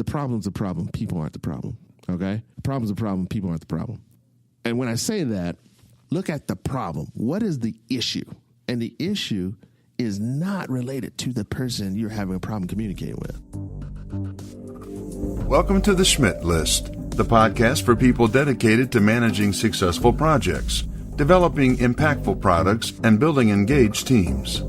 the problem's a problem. People aren't the problem. Okay? The problem's a problem. People aren't the problem. And when I say that, look at the problem. What is the issue? And the issue is not related to the person you're having a problem communicating with. Welcome to the Schmidt List, the podcast for people dedicated to managing successful projects, developing impactful products, and building engaged teams.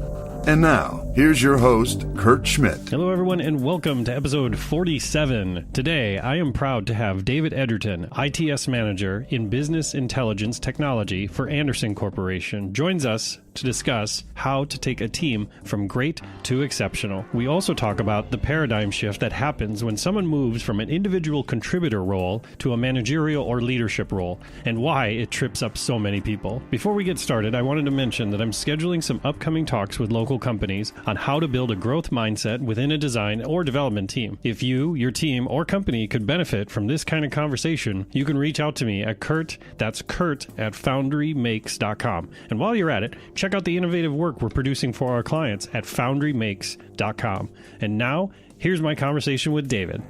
And now, here's your host, Kurt Schmidt. Hello, everyone, and welcome to episode 47. Today, I am proud to have David Edgerton, ITS Manager in Business Intelligence Technology for Andersen Corporation, joins us to discuss how to take a team from great to exceptional. We also talk about the paradigm shift that happens when someone moves from an individual contributor role to a managerial or leadership role, and why it trips up so many people. Before we get started, I wanted to mention that I'm scheduling some upcoming talks with local companies on how to build a growth mindset within a design or development team. If you, your team, or company could benefit from this kind of conversation, you can reach out to me at Kurt, that's Kurt at foundrymakes.com. And while you're at it, check out the innovative work we're producing for our clients at foundrymakes.com. And now, here's my conversation with David.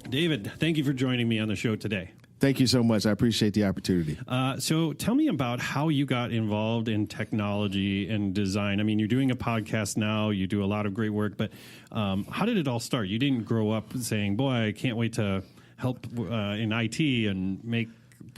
David, thank you for joining me on the show today. Thank you so much. I appreciate the opportunity. So tell me about how you got involved in technology and design. I mean, you're doing a podcast now. You do a lot of great work. But how did it all start? You didn't grow up saying, boy, I can't wait to help in IT and make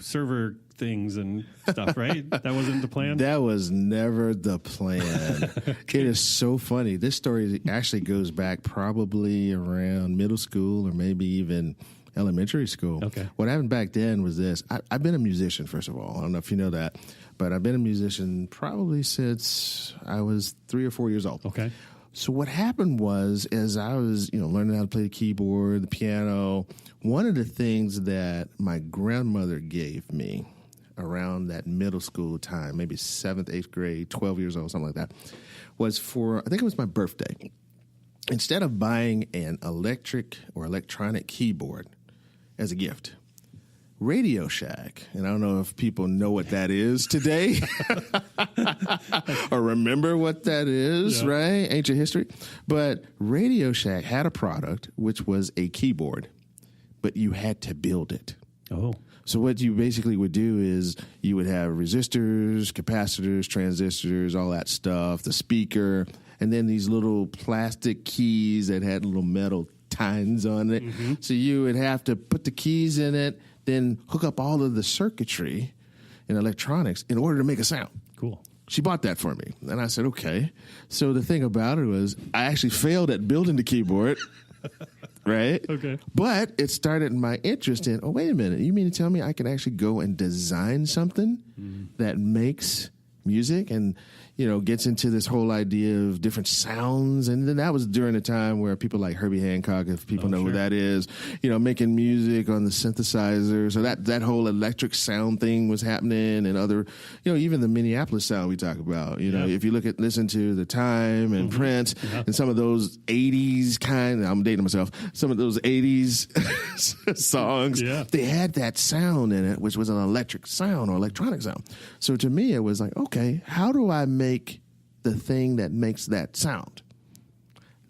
server things and stuff, right? That wasn't the plan? That was never the plan. Okay. It is so funny. This story actually goes back probably around middle school or maybe even elementary school. Okay. What happened back then was this. I've been a musician, first of all. I don't know if you know that, but I've been a musician probably since I was 3 or 4 years old. Okay. So what happened was, as I was, learning how to play the keyboard, the piano, one of the things that my grandmother gave me around that middle school time, maybe 7th, 8th grade, 12 years old, something like that, was I think it was my birthday. Instead of buying an electric or electronic keyboard as a gift, Radio Shack, and I don't know if people know what that is today or remember what that is, right? Ancient history. But Radio Shack had a product which was a keyboard, but you had to build it. Oh. So what you basically would do is you would have resistors, capacitors, transistors, all that stuff, the speaker, and then these little plastic keys that had little metal tines on it. Mm-hmm. So you would have to put the keys in it, then hook up all of the circuitry and electronics in order to make a sound. Cool. She bought that for me. And I said, okay. So the thing about it was I actually failed at building the keyboard. Right? Okay. But it started my interest in, wait a minute. You mean to tell me I can actually go and design something that makes music and, gets into this whole idea of different sounds. And then that was during a time where people like Herbie Hancock, if people know who that is, making music on the synthesizer. So that whole electric sound thing was happening, and other, even the Minneapolis sound we talk about. If you listen to The Time and Prince and some of those 80s I'm dating myself, some of those 80s songs, they had that sound in it, which was an electric sound or electronic sound. So to me, it was like, okay, how do I make the thing that makes that sound?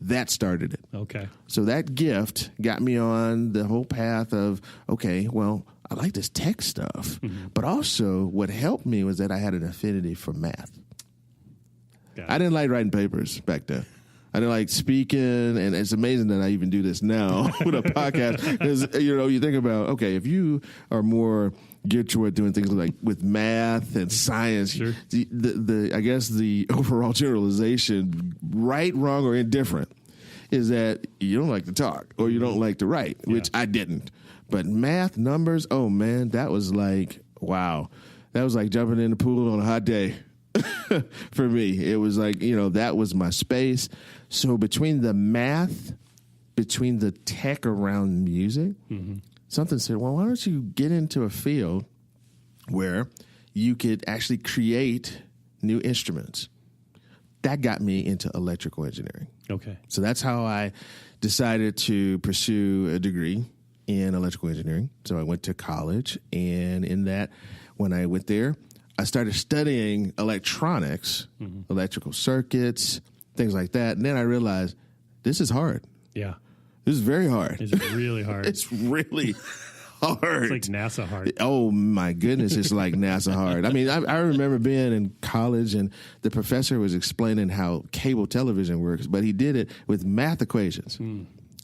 That started it. Okay. So that gift got me on the whole path of, okay, well, I like this tech stuff. Mm-hmm. But also what helped me was that I had an affinity for math. I didn't like writing papers back then. I didn't like speaking, and it's amazing that I even do this now with a podcast. Because, you think about, okay, if you are more geared toward doing things like with math and science, sure. I guess the overall generalization, right, wrong, or indifferent, is that you don't like to talk or you don't like to write, which I didn't. But math, numbers, oh, man, that was like, wow. That was like jumping in the pool on a hot day. For me, it was like, that was my space. So between the math, between the tech around music, something said, well, why don't you get into a field where you could actually create new instruments? That got me into electrical engineering. Okay. So that's how I decided to pursue a degree in electrical engineering. So I went to college, and in that, when I went there, I started studying electronics, electrical circuits, things like that. And then I realized this is hard. Yeah. This is very hard. It's really hard. It's really hard. It's like NASA hard. Oh my goodness, it's like NASA hard. I mean, I remember being in college and the professor was explaining how cable television works, but he did it with math equations.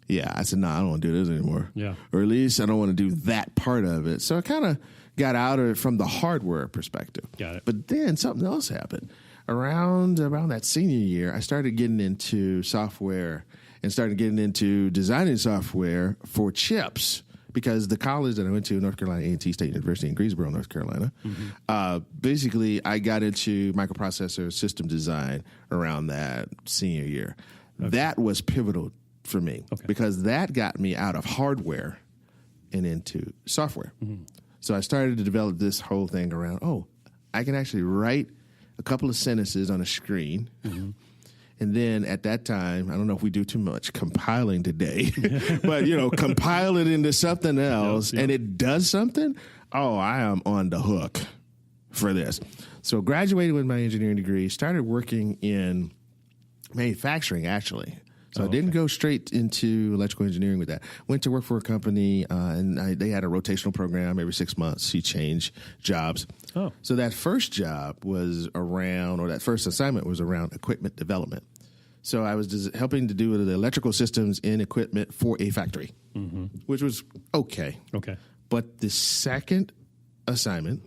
Yeah, I said, no, I don't want to do this anymore. Yeah. Or at least I don't want to do that part of it. So I kind of got out of it from the hardware perspective. Got it. But then something else happened. Around that senior year, I started getting into software and started getting into designing software for chips. Because the college that I went to, North Carolina A&T State University in Greensboro, North Carolina, basically I got into microprocessor system design around that senior year. Okay. That was pivotal for me because that got me out of hardware and into software. So I started to develop this whole thing around, I can actually write a couple of sentences on a screen. And then at that time, I don't know if we do too much compiling today, but, compile it into something else and it does something. Oh, I am on the hook for this. So graduated with my engineering degree, started working in manufacturing, actually. So I didn't go straight into electrical engineering with that. Went to work for a company, and they had a rotational program every 6 months. You change jobs. Oh. So that first job was that first assignment was around equipment development. So I was helping to do the electrical systems in equipment for a factory, which was okay. Okay. But the second assignment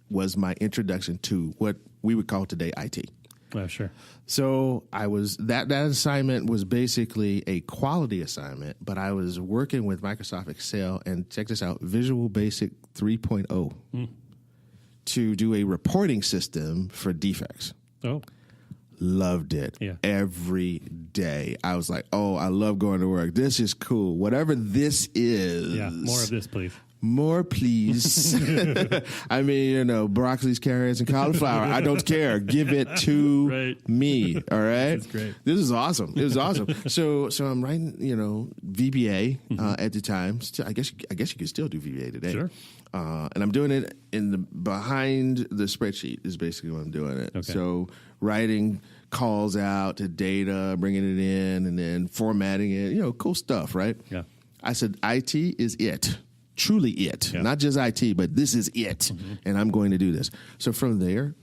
was my introduction to what we would call today IT. Oh, sure. So I was that assignment was basically a quality assignment, but I was working with Microsoft Excel and check this out, Visual Basic 3.0 to do a reporting system for defects. Oh. Loved it every day. I was like, I love going to work. This is cool. Whatever this is. Yeah, more of this, please. More, please. I mean, broccolis, carrots, and cauliflower. I don't care. Give it to me. All right. That's great. This is awesome. It was awesome. So I'm writing, VBA at the time. Still, I guess you could still do VBA today. Sure. And I'm doing it behind the spreadsheet is basically what I'm doing it. Okay. So writing calls out to data, bringing it in, and then formatting it. Cool stuff, right? Yeah. I said, IT is it. Truly it, not just IT, but this is it, and I'm going to do this. So from there,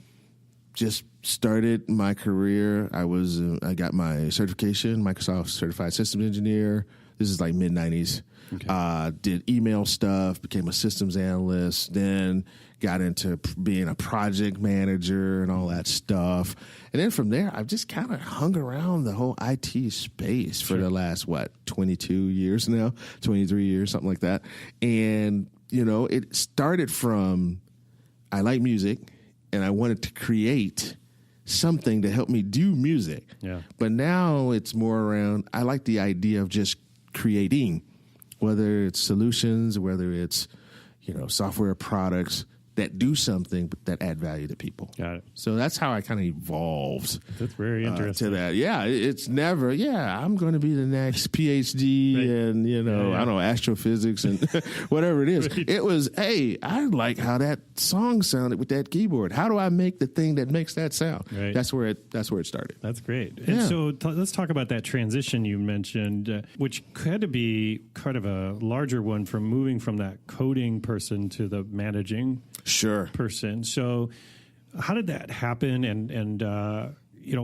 just started my career. I got my certification, Microsoft Certified Systems Engineer. This is like mid-90s. Okay. Did email stuff, became a systems analyst, then got into being a project manager and all that stuff. And then from there, I've just kind of hung around the whole IT space for the last, 22 years now, 23 years, something like that. And, it started from I like music and I wanted to create something to help me do music. Yeah. But now it's more around, I like the idea of just creating, whether it's solutions, whether it's, software products that do something that add value to people. Got it. So that's how I kind of evolved. That's very interesting. To that. Yeah, it's never, I'm going to be the next PhD and, I don't know, astrophysics and whatever it is. It was, I like how that song sounded with that keyboard. How do I make the thing that makes that sound? Right. That's where it started. That's great. Yeah. And so let's talk about that transition you mentioned, which had to be kind of a larger one from moving from that coding person to the managing person. So how did that happen? And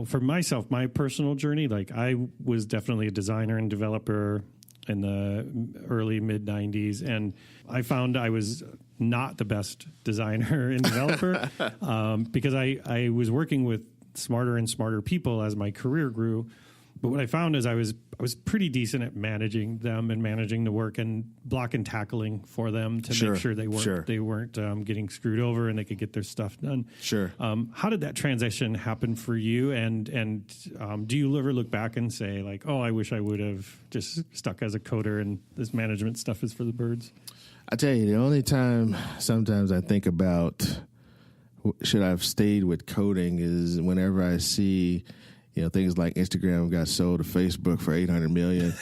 for myself, my personal journey, like I was definitely a designer and developer in the early mid 90s. And I found I was not the best designer and developer because I was working with smarter and smarter people as my career grew. But what I found is I was pretty decent at managing them and managing the work and block and tackling for them to make sure they weren't getting screwed over and they could get their stuff done. Sure. How did that transition happen for you? And do you ever look back and say like, I wish I would have just stuck as a coder and this management stuff is for the birds? I tell you, the only time sometimes I think about should I have stayed with coding is whenever I see things like Instagram got sold to Facebook for $800 million.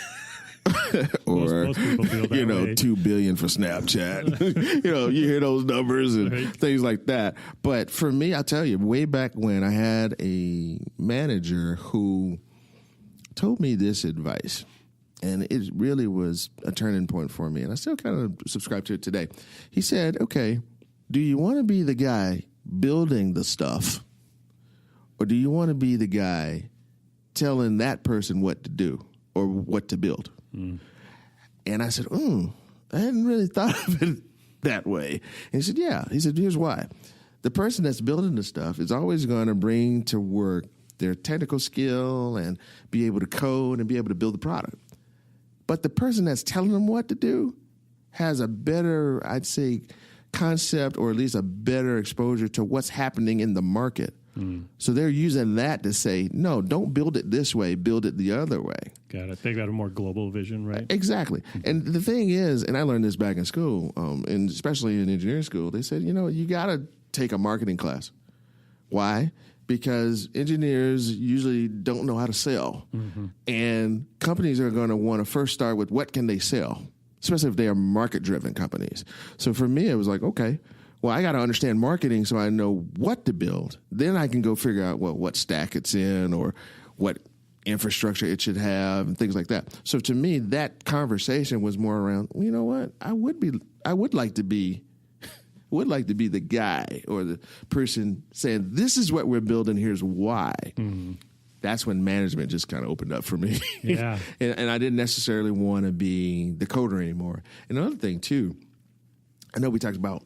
Or most people feel that way. $2 billion for Snapchat. You hear those numbers and things like that. But for me, I'll tell you, way back when I had a manager who told me this advice. and it really was a turning point for me, and I still kind of subscribe to it today. He said, okay, do you want to be the guy building the stuff, or do you want to be the guy telling that person what to do or what to build? And I said, I hadn't really thought of it that way. And he said, yeah. He said, here's why. The person that's building the stuff is always going to bring to work their technical skill and be able to code and be able to build the product. But the person that's telling them what to do has a better, I'd say, concept, or at least a better exposure to what's happening in the market. So they're using that to say, no, don't build it this way, build it the other way. Got it. They got a more global vision, right? Exactly. And the thing is, and I learned this back in school, and especially in engineering school, they said, you got to take a marketing class. Why? Because engineers usually don't know how to sell. And companies are going to want to first start with what can they sell, especially if they are market-driven companies. So for me, it was like, okay, well, I got to understand marketing so I know what to build. Then I can go figure out, well, what stack it's in or what infrastructure it should have and things like that. So to me, that conversation was more around, you know what? I would like to be the guy or the person saying, this is what we're building, here's why. That's when management just kind of opened up for me. Yeah. and I didn't necessarily want to be the coder anymore. And another thing, too, I know we talked about,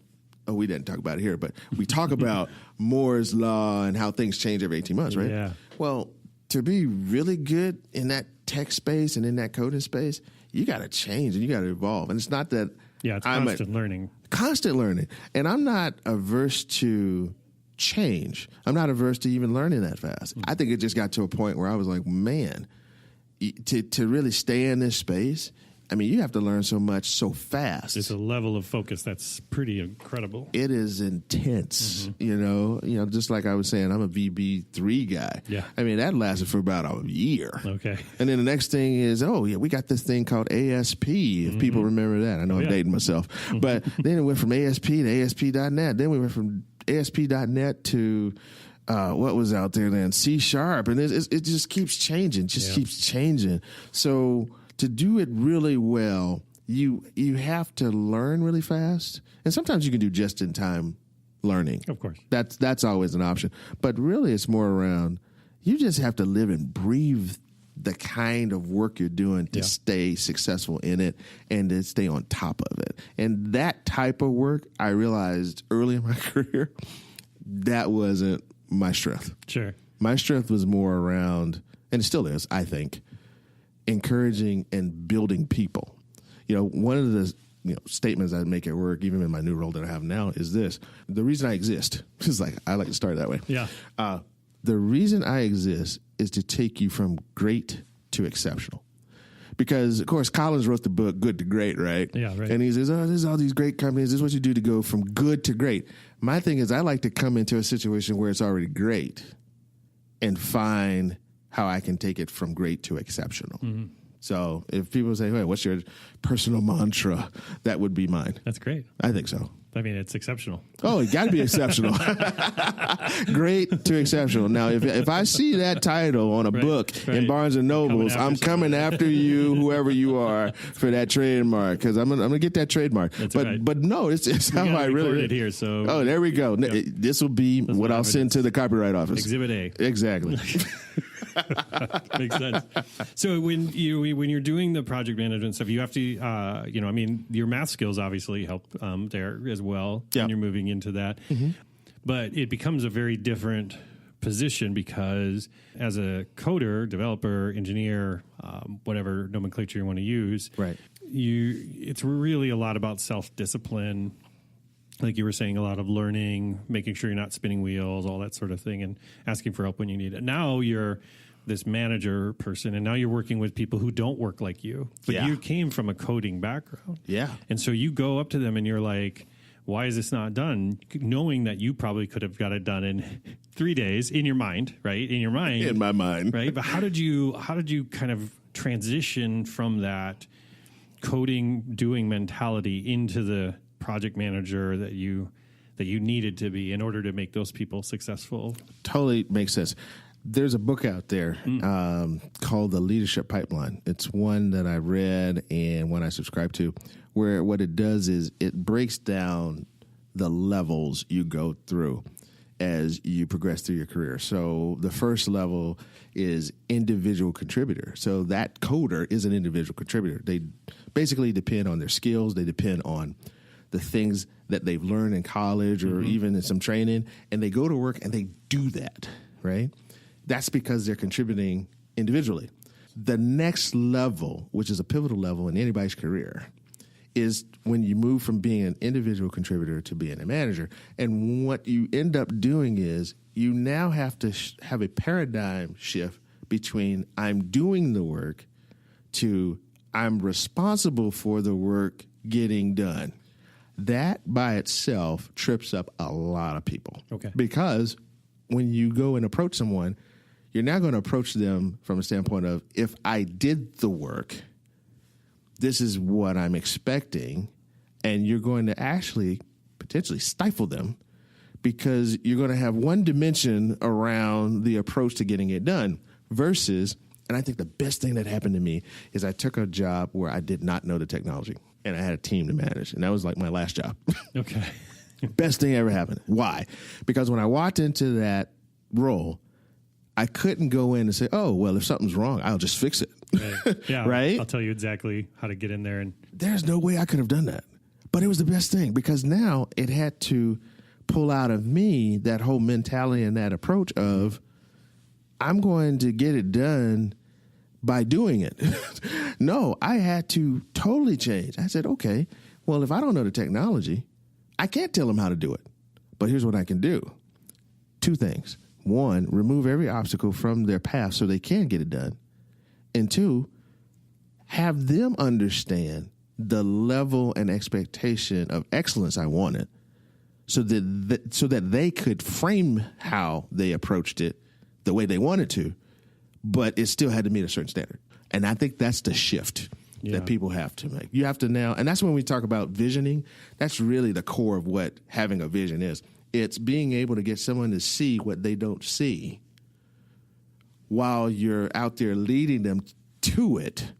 we didn't talk about it here, but we talk about Moore's Law and how things change every 18 months, right? Yeah. Well, to be really good in that tech space and in that coding space, you got to change and you got to evolve. And it's not that it's constant learning. Constant learning. And I'm not averse to change. I'm not averse to even learning that fast. I think it just got to a point where I was like, man, to really stay in this space, I mean, you have to learn so much so fast. It's a level of focus that's pretty incredible. It is intense, you know, just like I was saying, I'm a VB3 guy. Yeah. I mean, that lasted for about a year. Okay. And then the next thing is, we got this thing called ASP, if people remember that. I know I'm dating myself. But then it went from ASP to ASP.NET. Then we went from ASP.NET to what was out there then, C#. And it just keeps changing, keeps changing. So to do it really well, you have to learn really fast. And sometimes you can do just-in-time learning. Of course. That's always an option. But really it's more around, you just have to live and breathe the kind of work you're doing to stay successful in it and to stay on top of it. And that type of work, I realized early in my career, that wasn't my strength. Sure. My strength was more around, and it still is, I think, encouraging and building people. You know, one of the statements I make at work, even in my new role that I have now, is this: the reason I exist is I like to start that way. Yeah. The reason I exist is to take you from great to exceptional. Because, of course, Collins wrote the book Good to Great, right? Yeah, right. And he says, there's all these great companies. This is what you do to go from good to great. My thing is I like to come into a situation where it's already great and find how I can take it from great to exceptional. So if people say, hey, what's your personal mantra? That would be mine. That's great. I think so. I mean, it's exceptional. Oh, it got to be exceptional. Great to exceptional. Now, if I see that title on a book in Barnes and Nobles, I'm coming after you, whoever you are, for that trademark, because I'm gonna get that trademark. But no, it's how I really it here. So there we go. Yep. This will be what I'll send to the Copyright Office. Exhibit A. Exactly. Makes sense. So when you're doing the project management stuff, you have to, I mean, your math skills obviously help there as well when you're moving into that. But it becomes a very different position because as a coder, developer, engineer, whatever nomenclature you want to use, it's really a lot about self-discipline. Like you were saying, a lot of learning, making sure you're not spinning wheels, all that sort of thing, and asking for help when you need it. Now you're this manager person, and now you're working with people who don't work like you. But you came from a coding background. Yeah. And so you go up to them and you're like, why is this not done? Knowing that you probably could have got it done in 3 days in your mind, right? In your mind. In my mind. Right? But how did you kind of transition from that coding, doing mentality into the project manager that you needed to be in order to make those people successful? Totally makes sense. There's a book out there called The Leadership Pipeline. It's one that I read and one I subscribe to, where what it does is it breaks down the levels you go through as you progress through your career. So the first level is individual contributor. So that coder is an individual contributor. They basically depend on their skills. They depend on the things that they've learned in college or even in some training, and they go to work and they do that, right? That's because they're contributing individually. The next level, which is a pivotal level in anybody's career, is when you move from being an individual contributor to being a manager. And what you end up doing is you now have to have a paradigm shift between I'm doing the work to I'm responsible for the work getting done. That by itself trips up a lot of people. Okay. Because when you go and approach someone, you're now going to approach them from a standpoint of, if I did the work, this is what I'm expecting, and you're going to actually potentially stifle them because you're going to have one dimension around the approach to getting it done versus, and I think the best thing that happened to me is I took a job where I did not know the technology, and I had a team to manage, and that was like my last job. Okay. Best thing ever happened. Why? Because when I walked into that role, I couldn't go in and say, oh, well, if something's wrong, I'll just fix it. Right. Yeah. Right? I'll tell you exactly how to get in there. And there's no way I could have done that. But it was the best thing because now it had to pull out of me that whole mentality and that approach of I'm going to get it done by doing it. No, I had to totally change. I said, okay, well, if I don't know the technology, I can't tell them how to do it. But here's what I can do. Two things. One, remove every obstacle from their path so they can get it done. And two, have them understand the level and expectation of excellence I wanted so that they could frame how they approached it the way they wanted to, but it still had to meet a certain standard. And I think that's the shift that people have to make. You have to now, and that's when we talk about visioning, that's really the core of what having a vision is. It's being able to get someone to see what they don't see while you're out there leading them to it.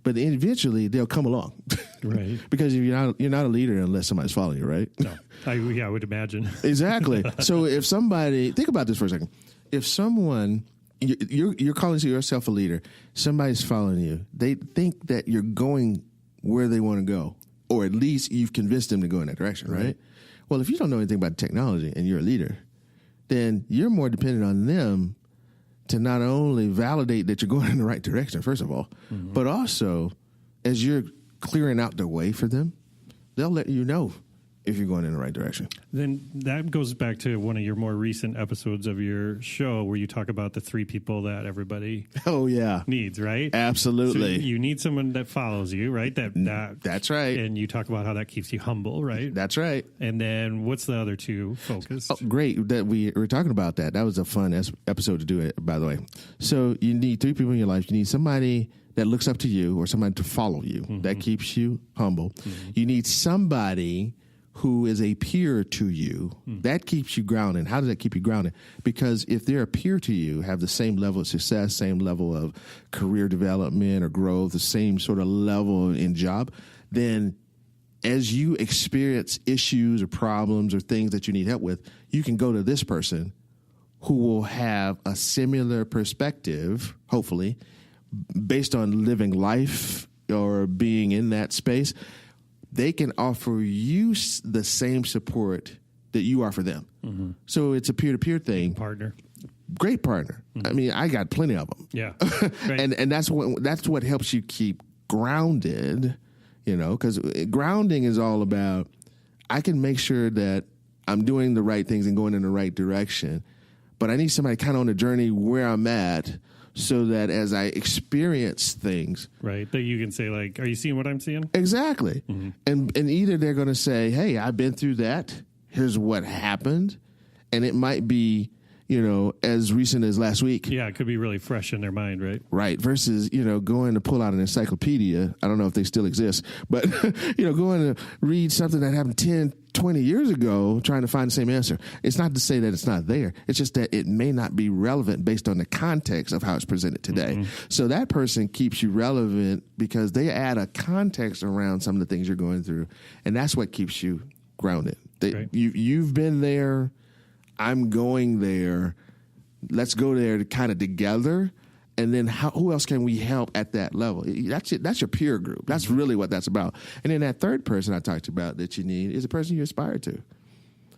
But eventually they'll come along. Right. Because you're not a leader unless somebody's following you, right? No. I would imagine. Exactly. So if somebody, think about this for a second. If someone, you're calling yourself a leader, somebody's following you, they think that you're going where they want to go, or at least you've convinced them to go in that direction, right? Well, if you don't know anything about technology and you're a leader, then you're more dependent on them to not only validate that you're going in the right direction, first of all, but also as you're clearing out the way for them, they'll let you know if you're going in the right direction. Then that goes back to one of your more recent episodes of your show where you talk about the three people that everybody needs, right? Absolutely. So you need someone that follows you, right? That's right. And you talk about how that keeps you humble, right? That's right. And then what's the other two focused? Oh, great that we were talking about that. That was a fun episode to do it, by the way. So you need three people in your life. You need somebody that looks up to you or somebody to follow you. That keeps you humble. You need somebody who is a peer to you. That keeps you grounded. How does that keep you grounded? Because if they're a peer to you, have the same level of success, same level of career development or growth, the same sort of level in job, then as you experience issues or problems or things that you need help with, you can go to this person who will have a similar perspective, hopefully, based on living life or being in that space. They can offer you the same support that you are for them. So it's a peer-to-peer thing. Great partner. I mean, I got plenty of them. Yeah. Right. and that's what helps you keep grounded, because grounding is all about, I can make sure that I'm doing the right things and going in the right direction, but I need somebody kind of on the journey where I'm at, so that as I experience things, right, that you can say, like, are you seeing what I'm seeing? Exactly. And either they're going to say, hey, I've been through that. Here's what happened. And it might be, as recent as last week. Yeah, it could be really fresh in their mind, right? Right. Versus, going to pull out an encyclopedia. I don't know if they still exist, but, going to read something that happened 10, 20 years ago trying to find the same answer. It's not to say that it's not there. It's just that it may not be relevant based on the context of how it's presented today. So that person keeps you relevant because they add a context around some of the things you're going through, and that's what keeps you grounded. You've been there. I'm going there. Let's go there kind of together. And then who else can we help at that level? That's your peer group. That's really what that's about. And then that third person I talked about that you need is a person you aspire to.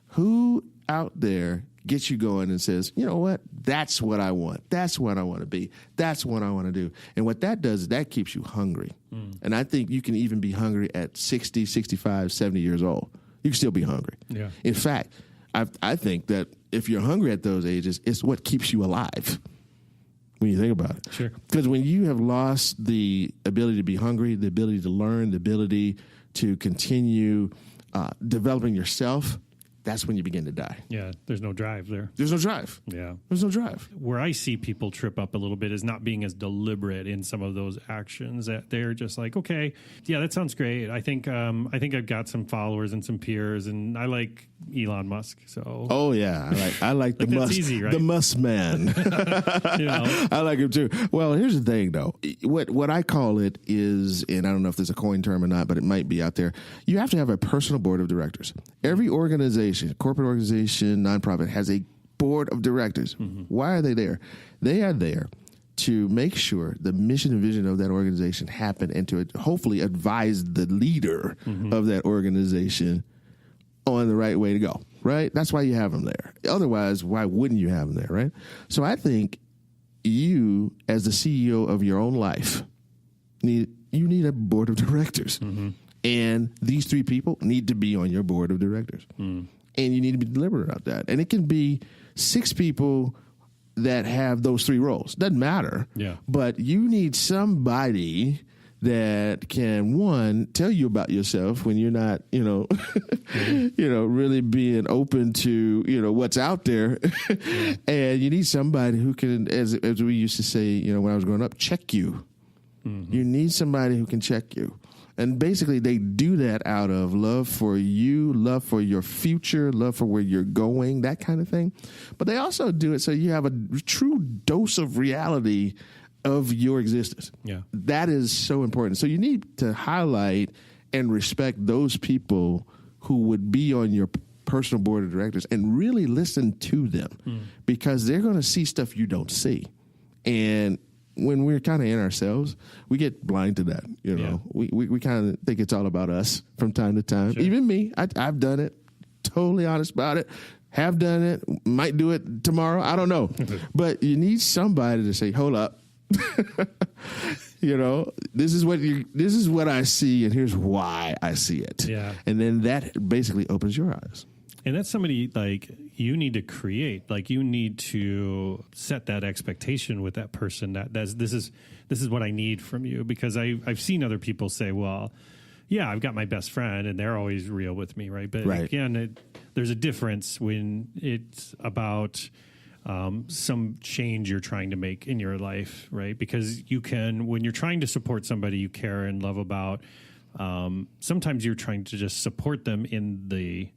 Who out there gets you going and says, you know what? That's what I want. That's what I want to be. That's what I want to do. And what that does is that keeps you hungry. And I think you can even be hungry at 60, 65, 70 years old. You can still be hungry. Yeah. In fact, I think that if you're hungry at those ages, it's what keeps you alive. When you think about it. Sure. Because when you have lost the ability to be hungry, the ability to learn, the ability to continue developing yourself, that's when you begin to die. Yeah, there's no drive there. There's no drive. Yeah. There's no drive. Where I see people trip up a little bit is not being as deliberate in some of those actions, that they're just like, okay, yeah, that sounds great. I think I've got some followers and some peers, and I like Elon Musk. So oh yeah, I like the Musk, easy, right? The Musk man. I like him too. Well, here's the thing though. What I call it is, and I don't know if there's a coin term or not, but it might be out there. You have to have a personal board of directors. Every organization, corporate organization, nonprofit, has a board of directors. Why are they there? They are there to make sure the mission and vision of that organization happen and to hopefully advise the leader of that organization on the right way to go, right? That's why you have them there. Otherwise, why wouldn't you have them there, right? So I think you, as the CEO of your own life, need a board of directors. And these three people need to be on your board of directors. And you need to be deliberate about that. And it can be 6 people that have those 3 roles. Doesn't matter. Yeah. But you need somebody that can, one, tell you about yourself when you're not, really being open to, what's out there. And you need somebody who can, as we used to say, when I was growing up, check you. You need somebody who can check you. And basically they do that out of love for you, love for your future, love for where you're going, that kind of thing. But they also do it so you have a true dose of reality of your existence. Yeah. That is so important. So you need to highlight and respect those people who would be on your personal board of directors and really listen to them because they're going to see stuff you don't see. And when we're kind of in ourselves, we get blind to that. We kind of think it's all about us from time to time. Sure. Even me, I've done it. Totally honest about it. Have done it. Might do it tomorrow. I don't know. But you need somebody to say, "Hold up." This is what I see, and here's why I see it. Yeah. And then that basically opens your eyes. And that's somebody like you need to create. Like you need to set that expectation with that person. This is what I need from you, because I've seen other people say, well, yeah, I've got my best friend and they're always real with me, right? But again, there's a difference when it's about some change you're trying to make in your life, right? Because when you're trying to support somebody you care and love about, sometimes you're trying to just support them in the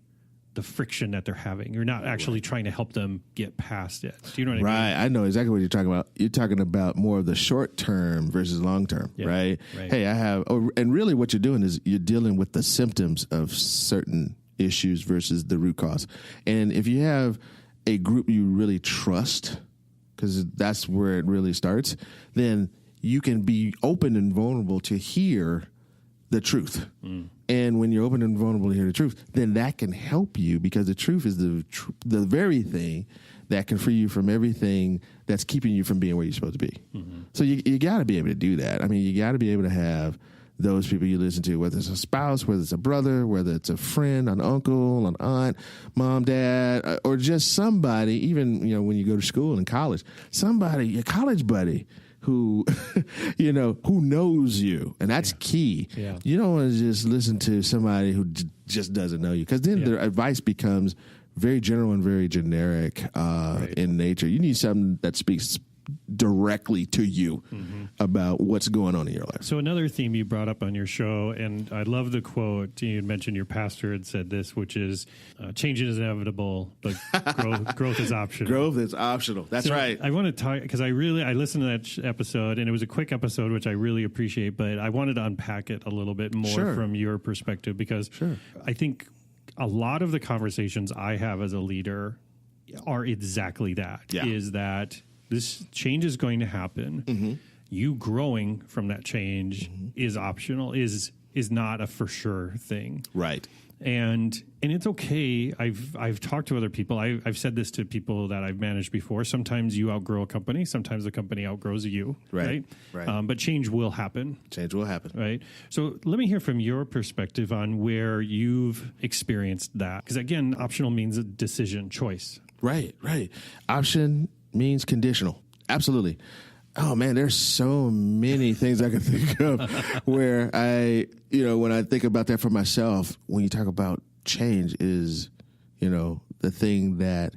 friction that they're having. You're not actually trying to help them get past it. Do you know what I mean? Right. I know exactly what you're talking about. You're talking about more of the short term versus long term, right? Hey, and really what you're doing is you're dealing with the symptoms of certain issues versus the root cause. And if you have a group you really trust, because that's where it really starts, then you can be open and vulnerable to hear the truth. And when you're open and vulnerable to hear the truth, then that can help you, because the truth is the very thing that can free you from everything that's keeping you from being where you're supposed to be. So you got to be able to do that. I mean, you got to be able to have those people you listen to, whether it's a spouse, whether it's a brother, whether it's a friend, an uncle, an aunt, mom, dad, or just somebody, even, when you go to school and college, somebody, your college buddy, who, who knows you. And that's key. Yeah. You don't want to just listen to somebody who just doesn't know you, because then their advice becomes very general and very generic in nature. You need something that speaks directly to you about what's going on in your life. So another theme you brought up on your show, and I love the quote, you mentioned your pastor had said this, which is change is inevitable, but growth is optional. Growth is optional. That's right. I want to talk, because I listened to that episode, and it was a quick episode, which I really appreciate, but I wanted to unpack it a little bit more from your perspective, because I think a lot of the conversations I have as a leader are exactly that, is that this change is going to happen. You growing from that change is optional, is not a for sure thing. Right. And it's okay. I've talked to other people. I've said this to people that I've managed before. Sometimes you outgrow a company. Sometimes the company outgrows you. Right. But change will happen. Change will happen. Right. So let me hear from your perspective on where you've experienced that. Because again, optional means a decision, choice. Right. Option means conditional. Absolutely. Oh man, there's so many things I can think of where when I think about that for myself, when you talk about change is, the thing that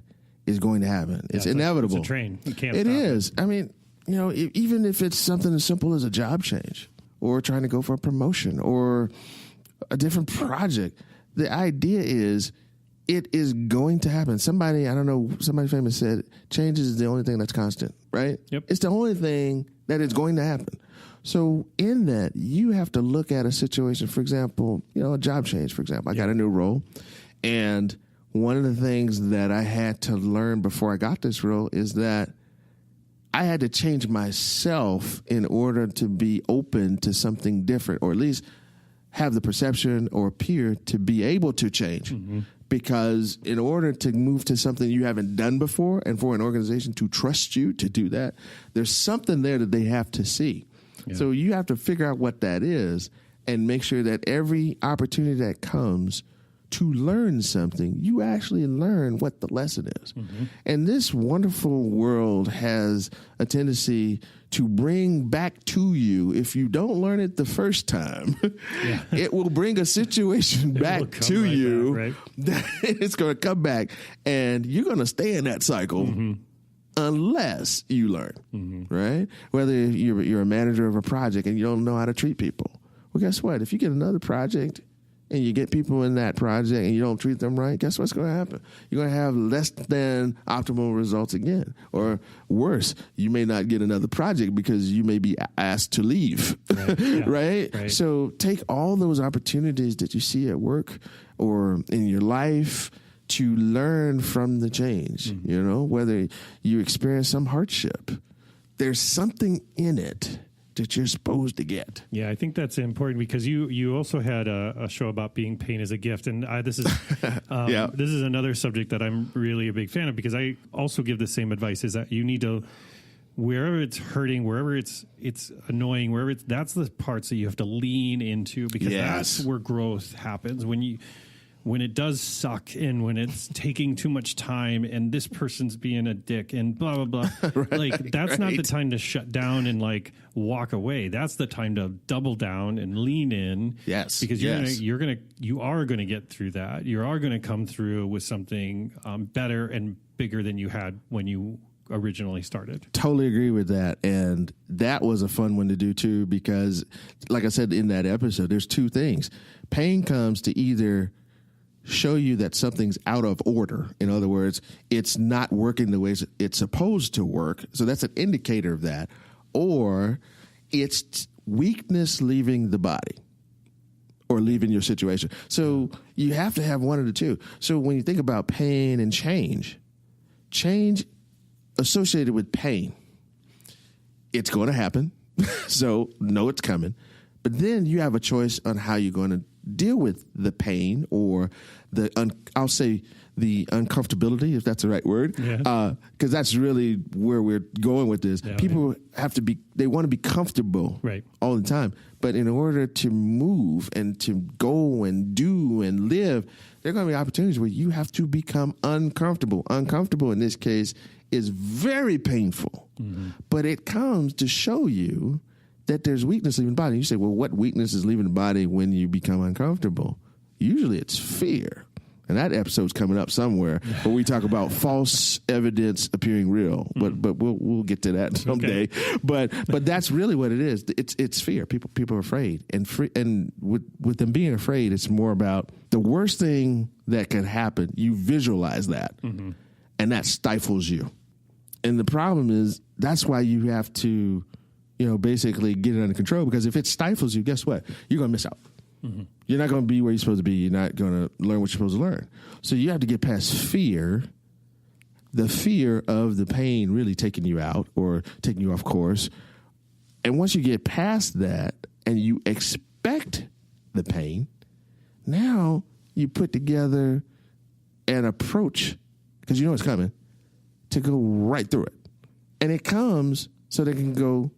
is going to happen. It's inevitable. It's a train. You can't It stop is. I mean, even if it's something as simple as a job change or trying to go for a promotion or a different project, the idea is it is going to happen. Somebody famous said, change is the only thing that's constant, right? Yep. It's the only thing that is going to happen. So in that, you have to look at a situation, for example, a job change, for example. I got a new role. And one of the things that I had to learn before I got this role is that I had to change myself in order to be open to something different, or at least have the perception or appear to be able to change. Because in order to move to something you haven't done before and for an organization to trust you to do that, there's something there that they have to see. Yeah. So you have to figure out what that is and make sure that every opportunity that comes to learn something, you actually learn what the lesson is. And this wonderful world has a tendency to bring back to you, if you don't learn it the first time, it will bring a situation back to you that it's going to come back, and you're going to stay in that cycle unless you learn, right? Whether you're a manager of a project and you don't know how to treat people. Well, guess what? If you get another project and you get people in that project and you don't treat them right, guess what's going to happen? You're going to have less than optimal results again. Or worse, you may not get another project because you may be asked to leave, right? So take all those opportunities that you see at work or in your life to learn from the change, whether you experience some hardship. There's something in it that you're supposed to get. Yeah, I think that's important because you also had a show about being pain as a gift, and this is this is another subject that I'm really a big fan of, because I also give the same advice: is that you need to, wherever it's hurting, wherever it's annoying, that's the parts that you have to lean into, because that's where growth happens. When it does suck and when it's taking too much time and this person's being a dick and blah, blah, blah. That's not the time to shut down and walk away. That's the time to double down and lean in. Yes. Because you are going to get through that. You are going to come through with something better and bigger than you had when you originally started. Totally agree with that. And that was a fun one to do too, because like I said in that episode, there's two things. Pain comes to either show you that something's out of order. In other words, it's not working the way it's supposed to work. So that's an indicator of that. Or it's weakness leaving the body or leaving your situation. So you have to have one of the two. So when you think about pain and change associated with pain, it's going to happen. So know it's coming. But then you have a choice on how you're going to deal with the pain or I'll say the uncomfortability, if that's the right word, because that's really where we're going with this. Yeah, people they want to be comfortable all the time. But in order to move and to go and do and live, there are going to be opportunities where you have to become uncomfortable. Uncomfortable in this case is very painful, but it comes to show you that there's weakness leaving the body. You say, well, what weakness is leaving the body when you become uncomfortable? Usually it's fear, And that episode's coming up somewhere where we talk about false evidence appearing real. But we'll get to that someday. Okay. But that's really what it is. It's fear. People are afraid. And with them being afraid, it's more about the worst thing that can happen. You visualize that. Mm-hmm. And that stifles you. And the problem is that's why you have to, basically get it under control, because if it stifles you, guess what? You're going to miss out. Mm-hmm. You're not going to be where you're supposed to be. You're not going to learn what you're supposed to learn. So you have to get past fear, the fear of the pain really taking you out or taking you off course. And once you get past that and you expect the pain, now you put together an approach, because you know it's coming, to go right through it. And it comes so they can go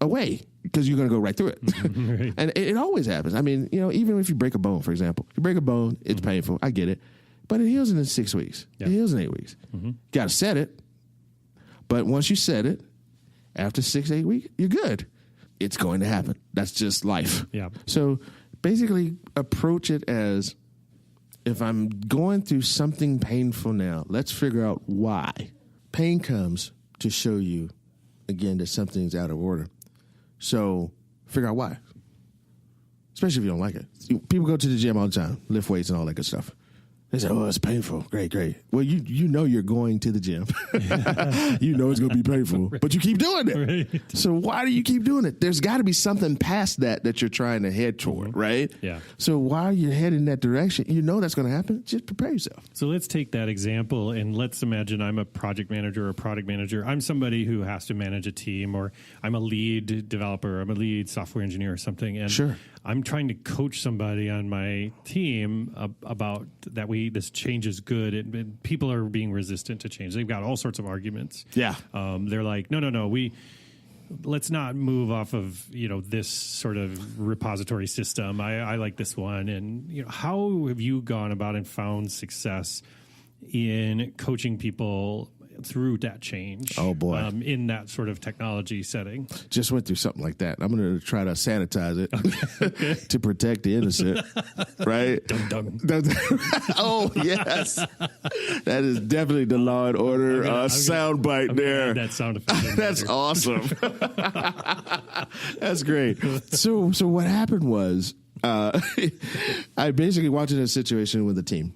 away, because you're going to go right through it. Right. And it always happens. I mean, even if you break a bone, for example, if you break a bone, it's painful. I get it. But it heals in 6 weeks. Yeah. It heals in 8 weeks. Mm-hmm. Got to set it. But once you set it, after 6, 8 weeks, you're good. It's going to happen. That's just life. Yeah. So basically approach it as, if I'm going through something painful now, let's figure out why. Pain comes to show you, again, that something's out of order. So figure out why, especially if you don't like it. People go to the gym all the time, lift weights and all that good stuff. They say, oh, it's painful. Great. Well, you know you're going to the gym. You know it's going to be painful, but you keep doing it. Right. So why do you keep doing it? There's got to be something past that you're trying to head toward, right? Yeah. So while you're heading that direction, you know that's going to happen. Just prepare yourself. So let's take that example, and let's imagine I'm a project manager or a product manager. I'm somebody who has to manage a team, or I'm a lead developer. I'm a lead software engineer or something. And sure. I'm trying to coach somebody on my team about that this change is good. And people are being resistant to change. They've got all sorts of arguments. Yeah. They're like, no, let's not move off of, this sort of repository system. I like this one. And, how have you gone about and found success in coaching people through that change? Oh boy. In that sort of technology setting. Just went through something like that. I'm going to try to sanitize it okay. To protect the innocent. Right? Dum dum. Oh yes. That is definitely the Law and Order sound bite there. That sound effect. That's awesome. That's great. So what happened was I basically walked into a situation with a team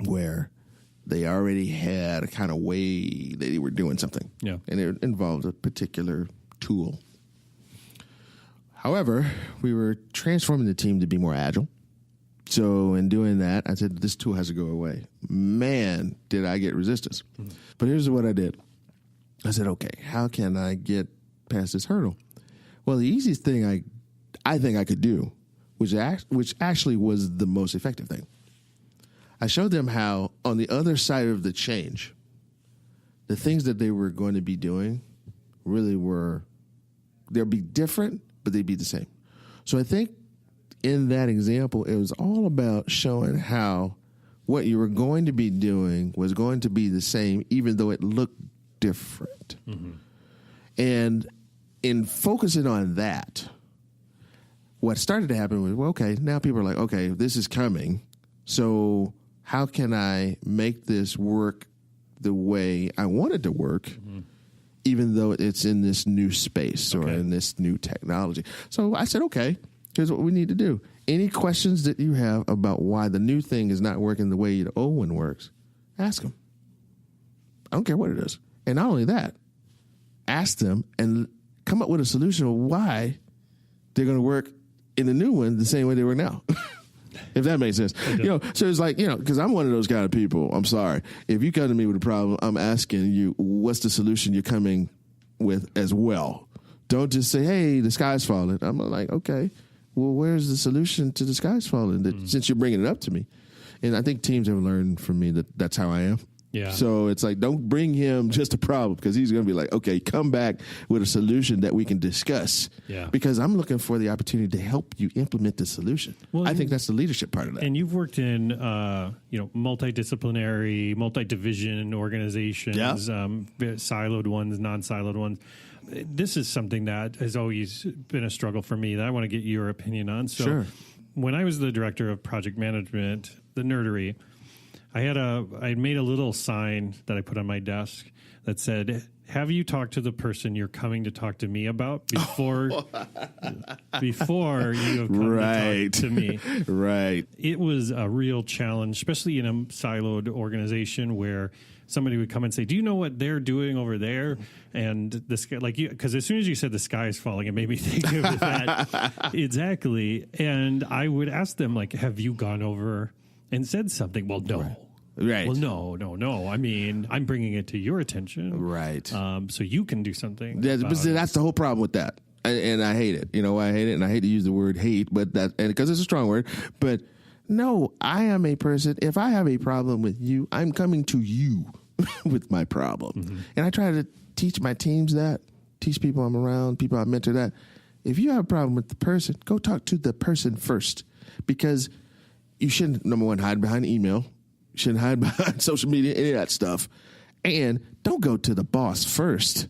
where they already had a kind of way that they were doing something. Yeah. And it involved a particular tool. However, we were transforming the team to be more agile. So in doing that, I said, this tool has to go away. Man, did I get resistance. Mm-hmm. But here's what I did. I said, okay, how can I get past this hurdle? Well, the easiest thing I think I could do, which actually was the most effective thing, I showed them how on the other side of the change, the things that they were going to be doing really they'll be different, but they'd be the same. So I think in that example, it was all about showing how what you were going to be doing was going to be the same, even though it looked different. Mm-hmm. And in focusing on that, what started to happen was, well, okay, now people are like, okay, this is coming. So how can I make this work the way I want it to work, mm-hmm. even though it's in this new space or in this new technology? So I said, okay, here's what we need to do. Any questions that you have about why the new thing is not working the way the old one works, ask them. I don't care what it is. And not only that, ask them and come up with a solution of why they're going to work in the new one the same way they work now. If that makes sense. So it's like, because I'm one of those kind of people. I'm sorry. If you come to me with a problem, I'm asking you, what's the solution you're coming with as well? Don't just say, hey, the sky's falling. I'm like, okay, well, where's the solution to the sky's falling since you're bringing it up to me? And I think teams have learned from me that that's how I am. Yeah. So it's like, don't bring him just a problem, because he's going to be like, okay, come back with a solution that we can discuss. Yeah. Because I'm looking for the opportunity to help you implement the solution. Well, I think that's the leadership part of that. And you've worked in, multidisciplinary, multi-division organizations, siloed ones, non-siloed ones. This is something that has always been a struggle for me that I want to get your opinion on. So sure. When I was the director of project management, the nerdery, I made a little sign that I put on my desk that said, "Have you talked to the person you're coming to talk to me about before you have come to talk to me?" Right. It was a real challenge, especially in a siloed organization where somebody would come and say, "Do you know what they're doing over there?" And this guy, because as soon as you said the sky is falling, it made me think of that exactly. And I would ask them, like, "Have you gone over and said something?" "Well, no." Right. "Well, no. I mean, I'm bringing it to your attention. Right. So you can do something." That's the whole problem with that. And I hate it. You know why I hate it? And I hate to use the word hate, but because it's a strong word. But no, I am a person. If I have a problem with you, I'm coming to you with my problem. Mm-hmm. And I try to teach my teams that, teach people I'm around, people I mentor that. If you have a problem with the person, go talk to the person first. Because you shouldn't, number one, hide behind email. You shouldn't hide behind social media, any of that stuff. And don't go to the boss first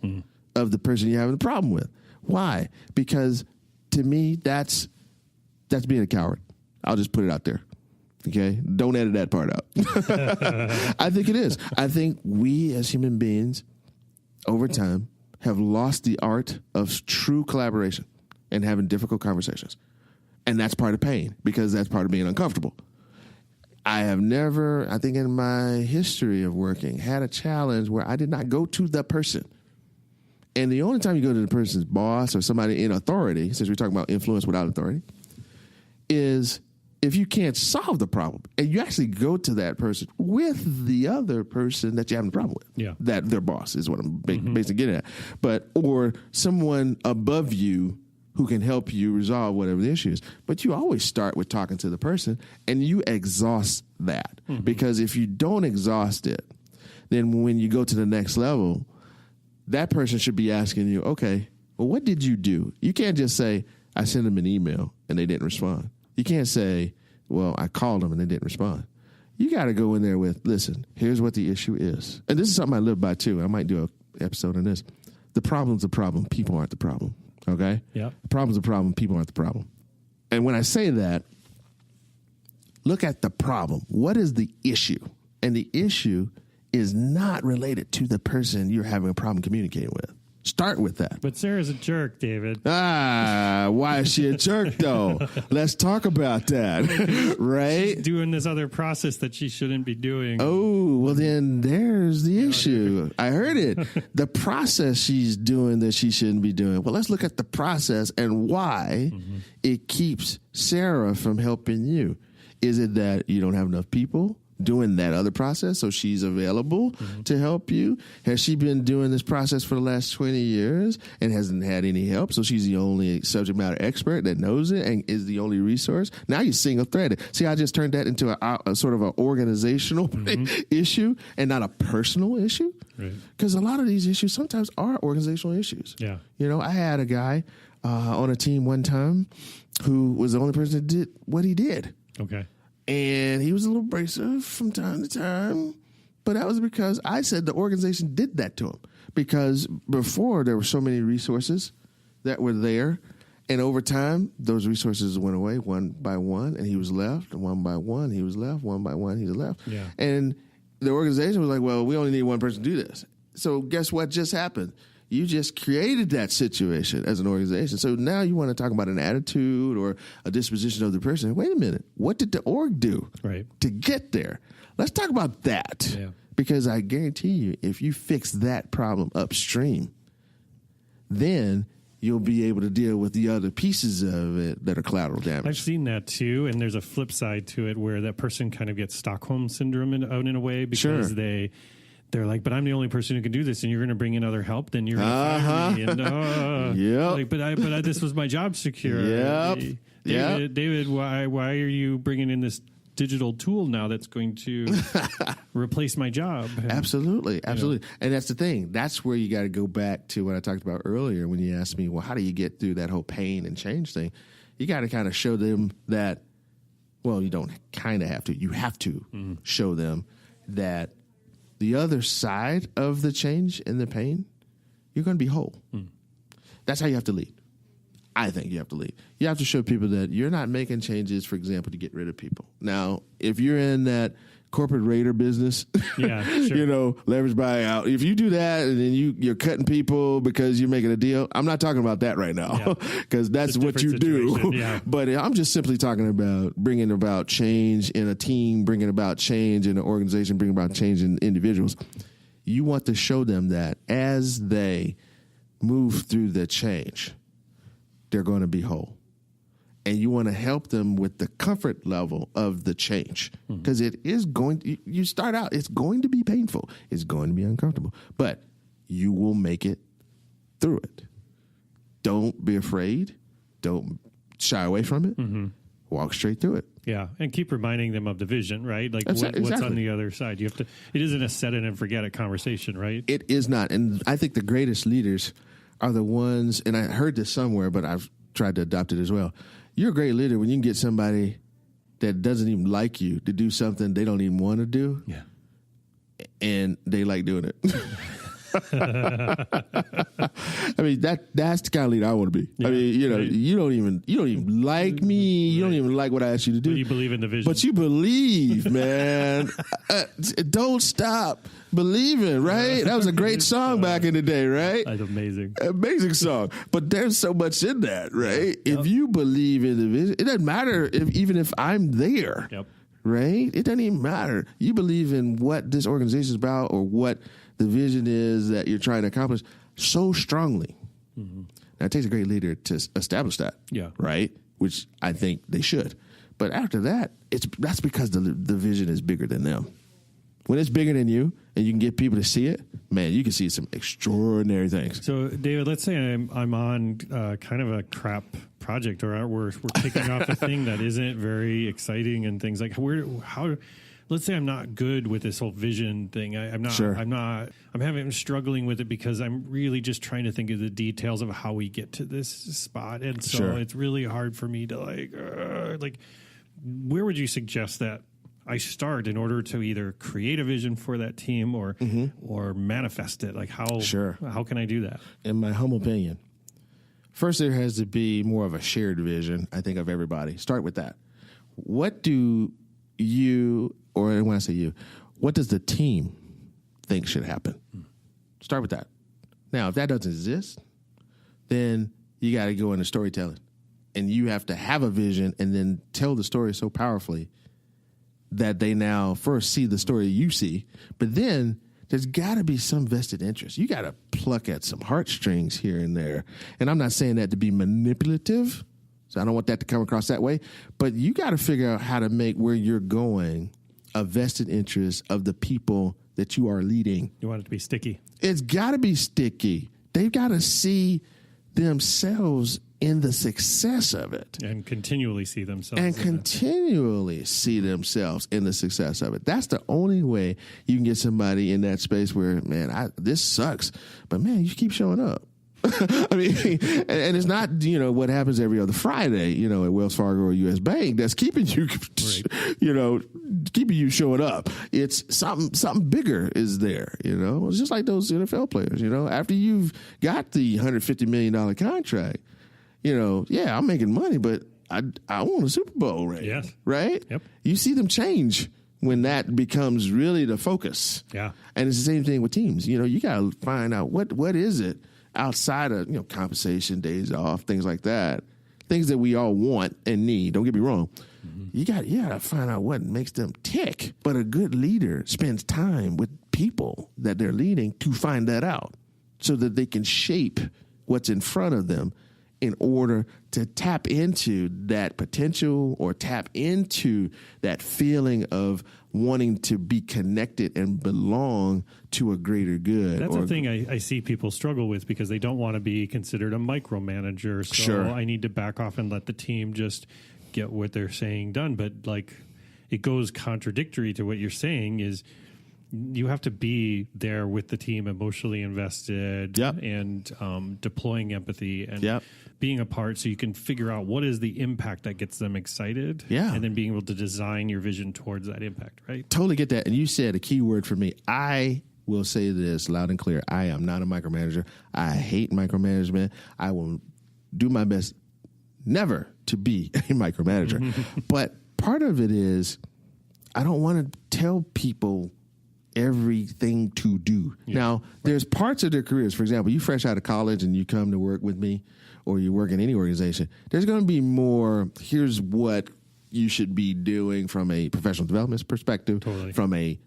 of the person you're having a problem with. Why? Because to me, that's being a coward. I'll just put it out there. Okay? Don't edit that part out. I think it is. I think we as human beings, over time, have lost the art of true collaboration and having difficult conversations. And that's part of pain, because that's part of being uncomfortable. I have never, I think in my history of working, had a challenge where I did not go to the person. And the only time you go to the person's boss or somebody in authority, since we're talking about influence without authority, is if you can't solve the problem. And you actually go to that person with the other person that you're having a problem with. Yeah. That their boss is what I'm basically getting at. Or someone above you who can help you resolve whatever the issue is. But you always start with talking to the person, and you exhaust that. Mm-hmm. Because if you don't exhaust it, then when you go to the next level, that person should be asking you, okay, well, what did you do? You can't just say, I sent them an email and they didn't respond. You can't say, well, I called them and they didn't respond. You got to go in there with, listen, here's what the issue is. And this is something I live by, too. I might do an episode on this. The problem's a problem. People aren't the problem. Okay? Yeah. The problem's a problem. People aren't the problem. And when I say that, look at the problem. What is the issue? And the issue is not related to the person you're having a problem communicating with. Start with that. But Sarah's a jerk, David. Why is she a jerk, though? Let's talk about that, right? She's doing this other process that she shouldn't be doing. Oh, well, then there's the issue. I heard it. The process she's doing that she shouldn't be doing. Well, let's look at the process and why it keeps Sarah from helping you. Is it that you don't have enough people doing that other process, so she's available to help you? Has she been doing this process for the last 20 years and hasn't had any help, so she's the only subject matter expert that knows it and is the only resource? Now you're single-threaded. See, I just turned that into a sort of an organizational issue and not a personal issue. Because a lot of these issues sometimes are organizational issues. Yeah. You know, I had a guy on a team one time who was the only person that did what he did. Okay. And he was a little abrasive from time to time, but that was because I said the organization did that to him. Because before there were so many resources that were there, and over time those resources went away one by one, and he was left. And one by one he was left. One by one he was left. Yeah. And the organization was like, "Well, we only need one person to do this." So guess what just happened? You just created that situation as an organization. So now you want to talk about an attitude or a disposition of the person. Wait a minute. What did the org do to get there? Let's talk about that. Yeah. Because I guarantee you, if you fix that problem upstream, then you'll be able to deal with the other pieces of it that are collateral damage. I've seen that too, and there's a flip side to it where that person kind of gets Stockholm Syndrome in a way because they're like, but I'm the only person who can do this, and you're going to bring in other help, then you're going to fire me. And, like, but this was my job security. David, why are you bringing in this digital tool now that's going to replace my job? And, absolutely. And that's the thing. That's where you got to go back to what I talked about earlier when you asked me, well, how do you get through that whole pain and change thing? You got to kind of show them that, well, you don't kind of have to. You have to show them that the other side of the change and the pain, you're going to be whole. That's how you have to lead. I think you have to lead. You have to show people that you're not making changes, for example, to get rid of people. Now, if you're in that corporate raider business, yeah, sure. Leverage buyout, if you do that and then you're cutting people because you're making a deal, I'm not talking about that right now because that's what you do. Yeah. But I'm just simply talking about bringing about change in a team, bringing about change in an organization, bringing about change in individuals. You want to show them that as they move through the change, they're going to be whole. And you want to help them with the comfort level of the change because it is going, you start out, it's going to be painful. It's going to be uncomfortable, but you will make it through it. Don't be afraid. Don't shy away from it. Walk straight through it. Yeah, and keep reminding them of the vision, right? Like what's on the other side. You have to. It isn't a set it and forget it conversation, right? It is not. And I think the greatest leaders are the ones, and I heard this somewhere, but I've tried to adopt it as well. You're a great leader when you can get somebody that doesn't even like you to do something they don't even want to do. Yeah. And they like doing it. I mean, that's the kind of leader I want to be. Yeah, I mean, right. you don't even like me. You don't even like what I asked you to do. But you believe in the vision. But you believe, man. Don't stop believing, right? That was a great song back in the day, right? That's amazing. Amazing song. But there's so much in that, right? Yep. If you believe in the vision, it doesn't matter even if I'm there. Yep. Right? It doesn't even matter. You believe in what this organization is about or what the vision is that you're trying to accomplish so strongly. Now, it takes a great leader to establish that, right? Which I think they should. But after that, that's because the vision is bigger than them. When it's bigger than you and you can get people to see it, man, you can see some extraordinary things. So, David, let's say I'm on kind of a crap project, or we're kicking off a thing that isn't very exciting and things like how. Let's say I'm not good with this whole vision thing. I'm not. Sure. I'm struggling with it because I'm really just trying to think of the details of how we get to this spot, and so it's really hard for me to like. Where would you suggest that I start in order to either create a vision for that team or manifest it? Like how can I do that? In my humble opinion, first there has to be more of a shared vision, I think, of everybody. Start with that. What do you, or when I say you, what does the team think should happen? Start with that. Now, if that doesn't exist, then you got to go into storytelling. And you have to have a vision and then tell the story so powerfully that they now first see the story you see, but then there's got to be some vested interest. You got to pluck at some heartstrings here and there. And I'm not saying that to be manipulative, so I don't want that to come across that way, but you got to figure out how to make where you're going a vested interest of the people that you are leading. You want it to be sticky. It's got to be sticky. They've got to see themselves in the success of it. And continually see themselves. In the success of it. That's the only way you can get somebody in that space where, man, this sucks, but man, you keep showing up. I mean, and it's not, what happens every other Friday, at Wells Fargo or U.S. Bank that's keeping you, keeping you showing up. It's something bigger is there, It's just like those NFL players, After you've got the $150 million contract, I'm making money, but I want a Super Bowl ring. Yes. Right? Yep. You see them change when that becomes really the focus. Yeah. And it's the same thing with teams. You got to find out what is it outside of, compensation, days off, things like that, things that we all want and need. Don't get me wrong. You got to find out what makes them tick. But a good leader spends time with people that they're leading to find that out so that they can shape what's in front of them in order to tap into that potential or tap into that feeling of wanting to be connected and belong to a greater good. That's a thing I see people struggle with because they don't want to be considered a micromanager. So I need to back off and let the team just get what they're saying done. But it goes contradictory to what you're saying is you have to be there with the team, emotionally invested and deploying empathy and being a part so you can figure out what is the impact that gets them excited and then being able to design your vision towards that impact, right? Totally get that. And you said a key word for me. I will say this loud and clear. I am not a micromanager. I hate micromanagement. I will do my best never to be a micromanager. But part of it is I don't want to tell people everything to do. Yeah. Now, there's parts of their careers. For example, you fresh out of college and you come to work with me, or you work in any organization, there's going to be more, here's what you should be doing from a professional development perspective, from a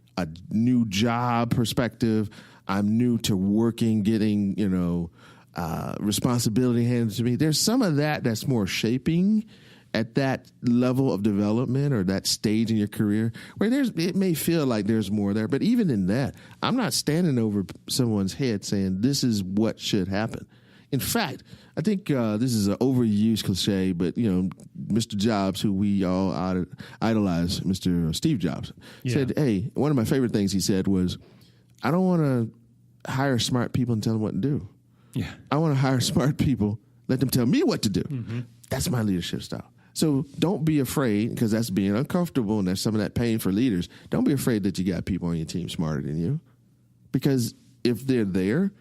new job perspective. I'm new to working, getting, responsibility handed to me. There's some of that that's more shaping at that level of development or that stage in your career where it may feel like there's more there. But even in that, I'm not standing over someone's head saying this is what should happen. In fact, I think this is an overused cliche, but, Mr. Jobs, who we all idolize, Mr. Steve Jobs, said, hey, one of my favorite things he said was, I don't want to hire smart people and tell them what to do. Yeah, I want to hire smart people, let them tell me what to do. Mm-hmm. That's my leadership style. So don't be afraid, because that's being uncomfortable and there's some of that pain for leaders. Don't be afraid that you got people on your team smarter than you, because if they're there,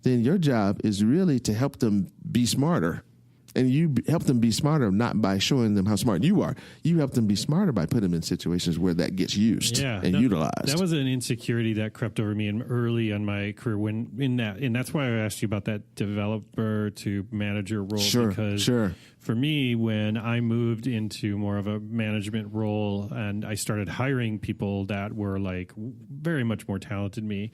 then your job is really to help them be smarter. And you help them be smarter not by showing them how smart you are. You help them be smarter by putting them in situations where that gets used and utilized. That was an insecurity that crept over me early in my career. And that's why I asked you about that developer to manager role. Because for me, when I moved into more of a management role and I started hiring people that were like very much more talented than me,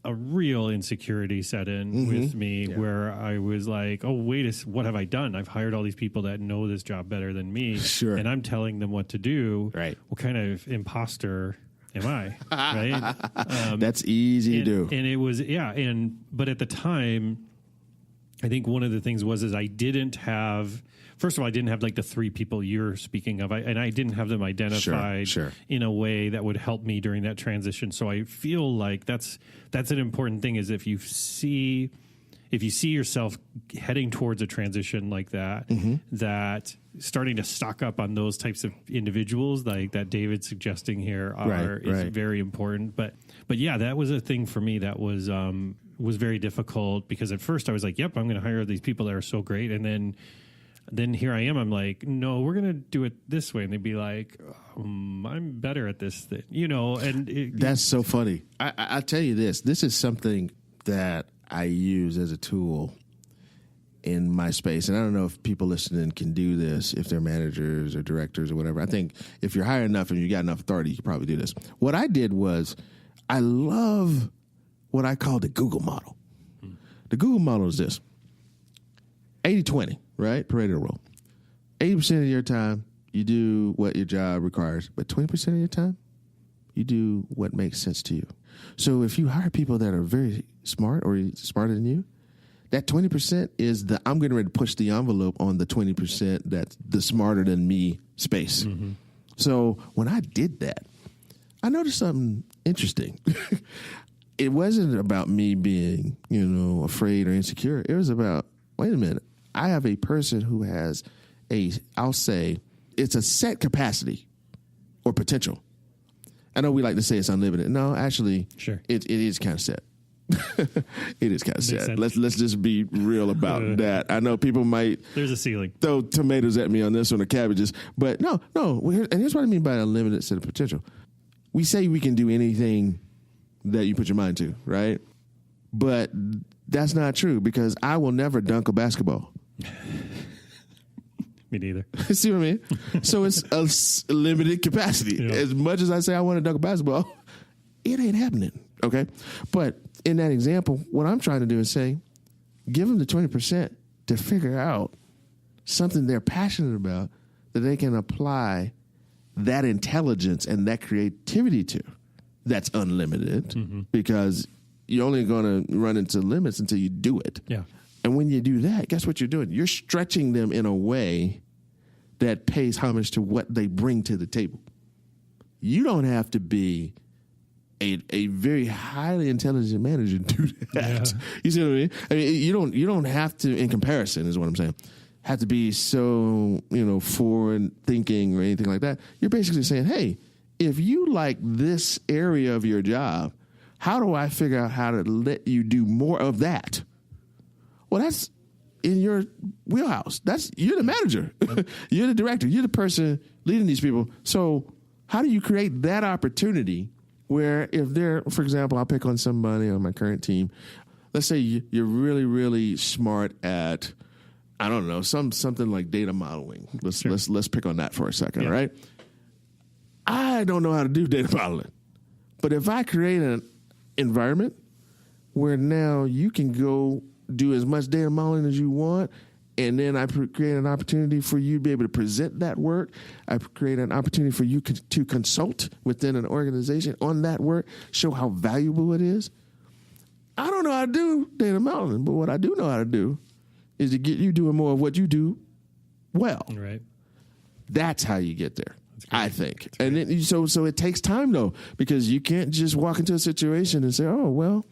a real insecurity set in with me where I was like, oh, what have I done? I've hired all these people that know this job better than me. And I'm telling them what to do. Right. What kind of imposter am I? Right. That's easy to do. And it was, but at the time, I think one of the things is I didn't have, first of all, I didn't have like the three people you're speaking of, and I didn't have them identified in a way that would help me during that transition. So I feel like that's an important thing, is if you see yourself heading towards a transition like that, that starting to stock up on those types of individuals like that David's suggesting here is very important. But yeah, that was a thing for me that was very difficult, because at first I was like, yep, I'm going to hire these people that are so great. And then here I am. I'm like, no, we're going to do it this way. And they'd be like, I'm better at this thing, and that's so funny. I tell you this is something that I use as a tool in my space. And I don't know if people listening can do this, if they're managers or directors or whatever. I think if you're high enough and you got enough authority, you can probably do this. What I did was, I love what I call the Google model. The Google model is this: 80-20, right? Pareto rule. 80% of your time, you do what your job requires, but 20% of your time, you do what makes sense to you. So if you hire people that are very smart or smarter than you, that 20% is I'm getting ready to push the envelope on the 20% that's the smarter than me space. Mm-hmm. So when I did that, I noticed something interesting. It wasn't about me being, afraid or insecure. It was about, wait a minute, I have a person who has I'll say, it's a set capacity or potential. I know we like to say it's unlimited. No, actually, it is kind of set. It is kind of set. Sense. Let's just be real about that. I know people might there's a ceiling, throw tomatoes at me on this one or cabbages, but no. And here's what I mean by unlimited set of potential. We say we can do anything that you put your mind to, right? But that's not true, because I will never dunk a basketball. Me neither. See what I mean? So it's a limited capacity. Yeah. As much as I say I want to dunk a basketball, it ain't happening. Okay? But in that example, what I'm trying to do is say, give them the 20% to figure out something they're passionate about that they can apply that intelligence and that creativity to. That's unlimited, because you're only going to run into limits until you do it. Yeah. And when you do that, guess what you're doing? You're stretching them in a way that pays homage to what they bring to the table. You don't have to be a very highly intelligent manager to do that. Yeah. You see what I mean? I mean, you don't have to, in comparison, is what I'm saying, have to be so, forward thinking or anything like that. You're basically saying, hey, if you like this area of your job, how do I figure out how to let you do more of that? Well, in your wheelhouse. You're the manager. You're the director. You're the person leading these people. So how do you create that opportunity where if they're, for example, I'll pick on somebody on my current team. Let's say you're really, really smart at, I don't know, something like data modeling. Let's pick on that for a second, right? I don't know how to do data modeling. But if I create an environment where now you can go do as much data modeling as you want, and then I create an opportunity for you to be able to present that work. I create an opportunity for you to consult within an organization on that work, show how valuable it is. I don't know how to do data modeling, but what I do know how to do is to get you doing more of what you do well. Right. That's how you get there, I think. And then, so it takes time, though, because you can't just walk into a situation and say, oh, well,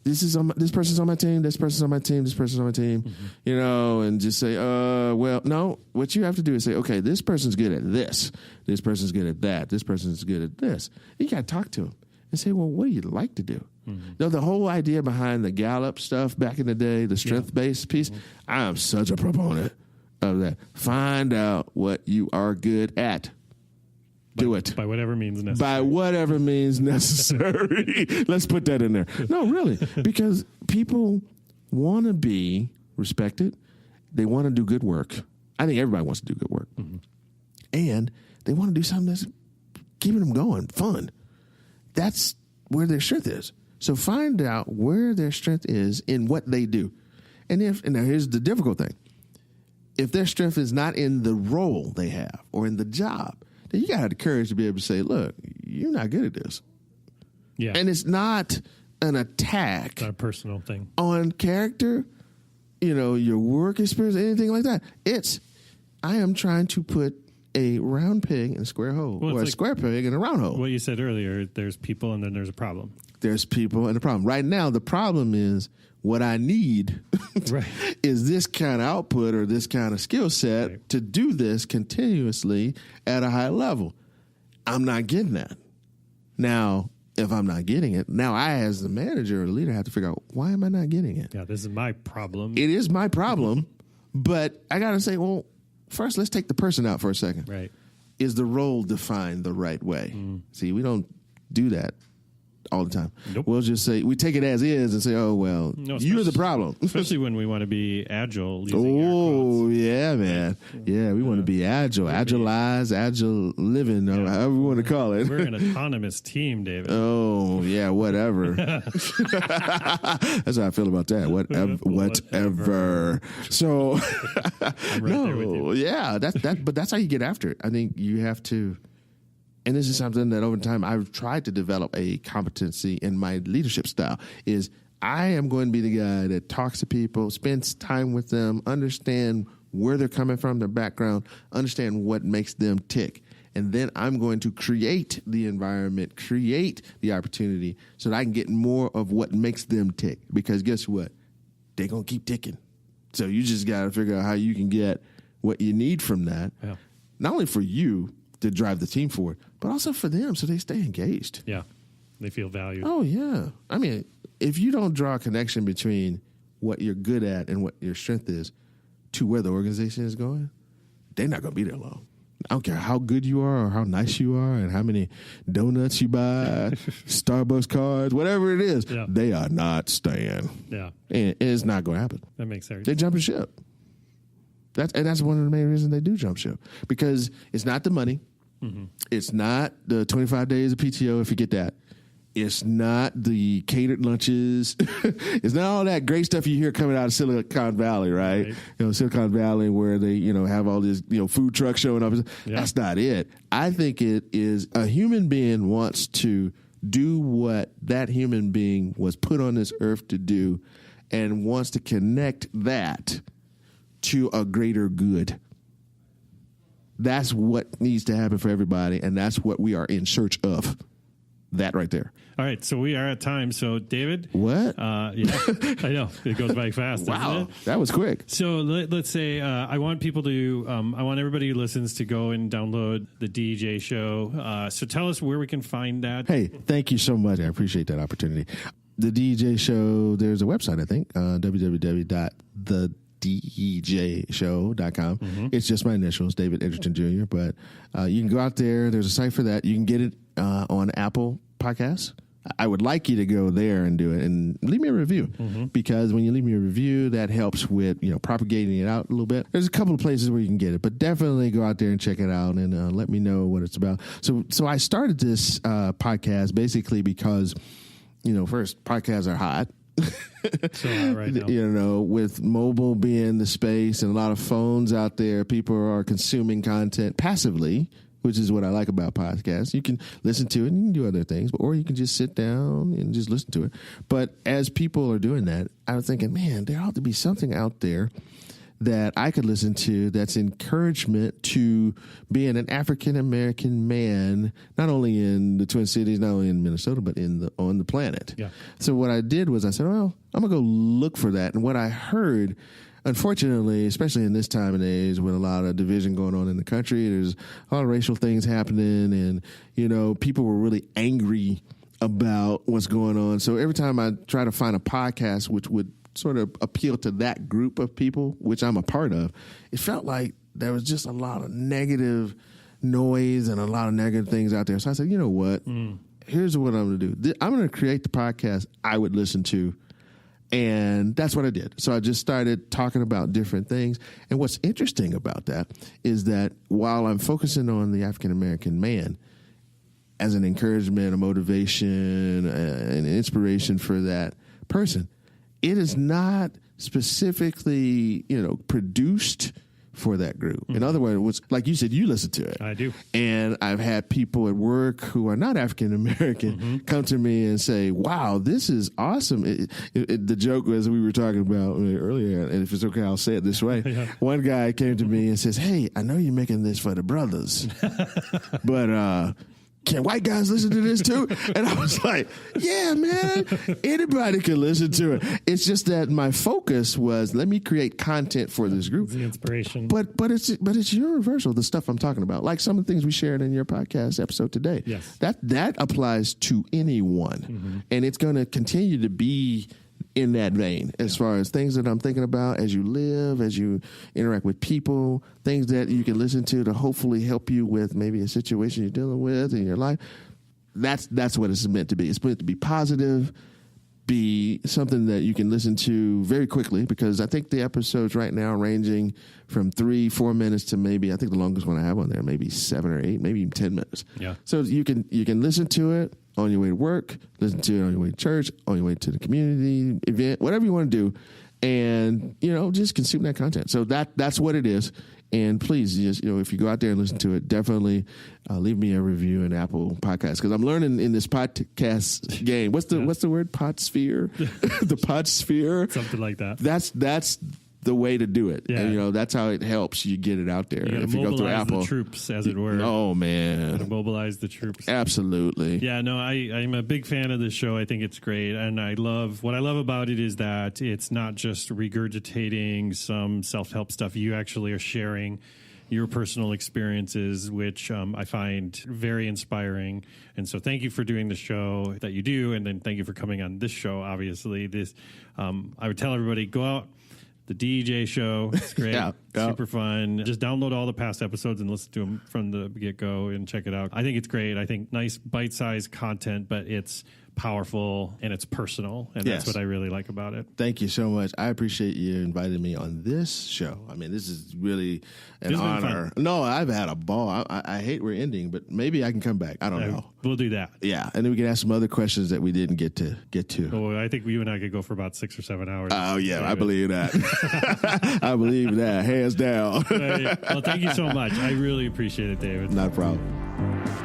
this person's on my team, this person's on my team, this person's on my team, and just say, well, no, what you have to do is say, okay, this person's good at this person's good at that, this person's good at this. You got to talk to them and say, well, what do you like to do? No, the whole idea behind the Gallup stuff back in the day, the strength-based piece, I am such a proponent of that. Find out what you are good at. Do it. By whatever means necessary. By whatever means necessary. Let's put that in there. No, really. Because people want to be respected. They want to do good work. I think everybody wants to do good work. And they want to do something that's keeping them going, fun. That's where their strength is. So find out where their strength is in what they do. And now here's the difficult thing. If their strength is not in the role they have or in the job, then you got to have the courage to be able to say, look, you're not good at this. Yeah. And it's not an attack. Not a personal thing. On character, your work experience, anything like that. I am trying to put a round peg in a square hole, or a square peg in a round hole. What you said earlier, there's people and then there's a problem. There's people and a problem. Right now, the problem is what I need is this kind of output or this kind of skill set to do this continuously at a high level. I'm not getting that. Now, if I'm not getting it, now I as the manager or the leader have to figure out, why am I not getting it? Yeah, this is my problem. It is my problem, but I got to say, well, first, let's take the person out for a second. Right. Is the role defined the right way? See, we don't do that all the time. Nope. We'll just say, we take it as is and say, oh, well, you're the problem. Especially when we want to be agile. Yeah, man. Yeah, we want to be agile, agilize, agile living, or however we want to call it. We're an autonomous team, David. Oh, yeah, whatever. That's how I feel about that. Whatever. So, I'm right there with you. Yeah, but that's how you get after it. I think you have to. And this is something that over time I've tried to develop a competency in my leadership style is I am going to be the guy that talks to people, spends time with them, understand where they're coming from, their background, understand what makes them tick. And then I'm going to create the environment, create the opportunity so that I can get more of what makes them tick. Because guess what? They're going to keep ticking. So you just got to figure out how you can get what you need from that, not only for you to drive the team forward, but also for them so they stay engaged. Yeah, they feel valued. Oh, yeah. I mean, if you don't draw a connection between what you're good at and what your strength is to where the organization is going, they're not going to be there long. I don't care how good you are or how nice you are and how many donuts you buy, Starbucks cards, whatever it is, they are not staying. Yeah. And it's not going to happen. That makes sense. They jump ship. That's one of the main reasons they do jump ship, because it's not the money. It's not the 25 days of PTO, if you get that. It's not the catered lunches. It's not all that great stuff you hear coming out of Silicon Valley, right? Silicon Valley where they, have all this, food truck showing up. Yeah. That's not it. I think it is a human being wants to do what that human being was put on this earth to do and wants to connect that to a greater good. That's what needs to happen for everybody, and that's what we are in search of. That right there. All right, so we are at time. So, David. What? Yeah, I know. It goes by fast, wow, doesn't it? That was quick. So, let's say I want people to, I want everybody who listens to go and download the DJ show. So, tell us where we can find that. Hey, thank you so much. I appreciate that opportunity. The DJ show, there's a website, I think, www.the DEJshow.com. It's just my initials, David Edgerton Jr., but you can go out there. There's a site for that. You can get it on Apple Podcasts. I would like you to go there and do it and leave me a review, because when you leave me a review, that helps with, propagating it out a little bit. There's a couple of places where you can get it, but definitely go out there and check it out and let me know what it's about. So I started this podcast basically because, first, podcasts are hot. So hot right now. With mobile being the space and a lot of phones out there, people are consuming content passively, which is what I like about podcasts. You can listen to it and you can do other things, or you can just sit down and just listen to it. But as people are doing that, I was thinking, man, there ought to be something out there that I could listen to that's encouragement to being an African-American man, not only in the Twin Cities, not only in Minnesota, but on the planet. Yeah. So what I did was I said, well, I'm going to go look for that. And what I heard, unfortunately, especially in this time and age with a lot of division going on in the country, there's a lot of racial things happening, and, people were really angry about what's going on. So every time I try to find a podcast which would sort of appeal to that group of people, which I'm a part of, it felt like there was just a lot of negative noise and a lot of negative things out there. So I said, you know what? Here's what I'm going to do. I'm going to create the podcast I would listen to. And that's what I did. So I just started talking about different things. And what's interesting about that is that while I'm focusing on the African-American man as an encouragement, a motivation, an inspiration for that person, it is not specifically, produced for that group. In other words, like you said, you listen to it. I do. And I've had people at work who are not African-American come to me and say, wow, this is awesome. The joke was, we were talking about earlier, and if it's okay, I'll say it this way. One guy came to me and says, hey, I know you're making this for the brothers, but can white guys listen to this too? And I was like, yeah, man, anybody can listen to it. It's just that my focus was, let me create content for this group. It's the inspiration. But it's universal, the stuff I'm talking about. Like some of the things we shared in your podcast episode today. Yes. That applies to anyone. And it's going to continue to be in that vein as far as things that I'm thinking about as you live, as you interact with people, things that you can listen to hopefully help you with maybe a situation you're dealing with in your life. That's what it's meant to be. It's meant to be positive, be something that you can listen to very quickly, because I think the episodes right now ranging from 3-4 minutes to maybe, I think the longest one I have on there, maybe 7 or 8, maybe even 10 minutes. Yeah. So you can listen to it on your way to work, listen to it on your way to church, on your way to the community event, whatever you want to do, and just consume that content. So that's what it is. And please, just if you go out there and listen to it, definitely leave me a review in Apple Podcasts, because I'm learning in this podcast game. What's the word? Podsphere, the Podsphere, something like that. That's the way to do it. Yeah. And, that's how it helps you get it out there. If you go through Apple, the troops, as it were. Oh, man. Mobilize the troops. Absolutely. Yeah, no, I'm a big fan of this show. I think it's great. And what I love about it is that it's not just regurgitating some self-help stuff. You actually are sharing your personal experiences, which I find very inspiring. And so thank you for doing the show that you do. And then thank you for coming on this show, obviously. I would tell everybody, go out. The DJ show. It's great. Super fun. Just download all the past episodes and listen to them from the get-go and check it out. I think it's great. I think nice bite-sized content, but it's powerful and it's personal, and that's what I really like about it. Thank you so much. I appreciate you inviting me on this show. I mean, this is really an honor. No, I've had a ball. I hate we're ending, but maybe I can come back. I don't know. We'll do that. Yeah, and then we can ask some other questions that we didn't get to. Oh, I think you and I could go for about 6 or 7 hours. Oh, yeah, I believe that. I believe that, hands down. Well, thank you so much. I really appreciate it, David. Not a problem.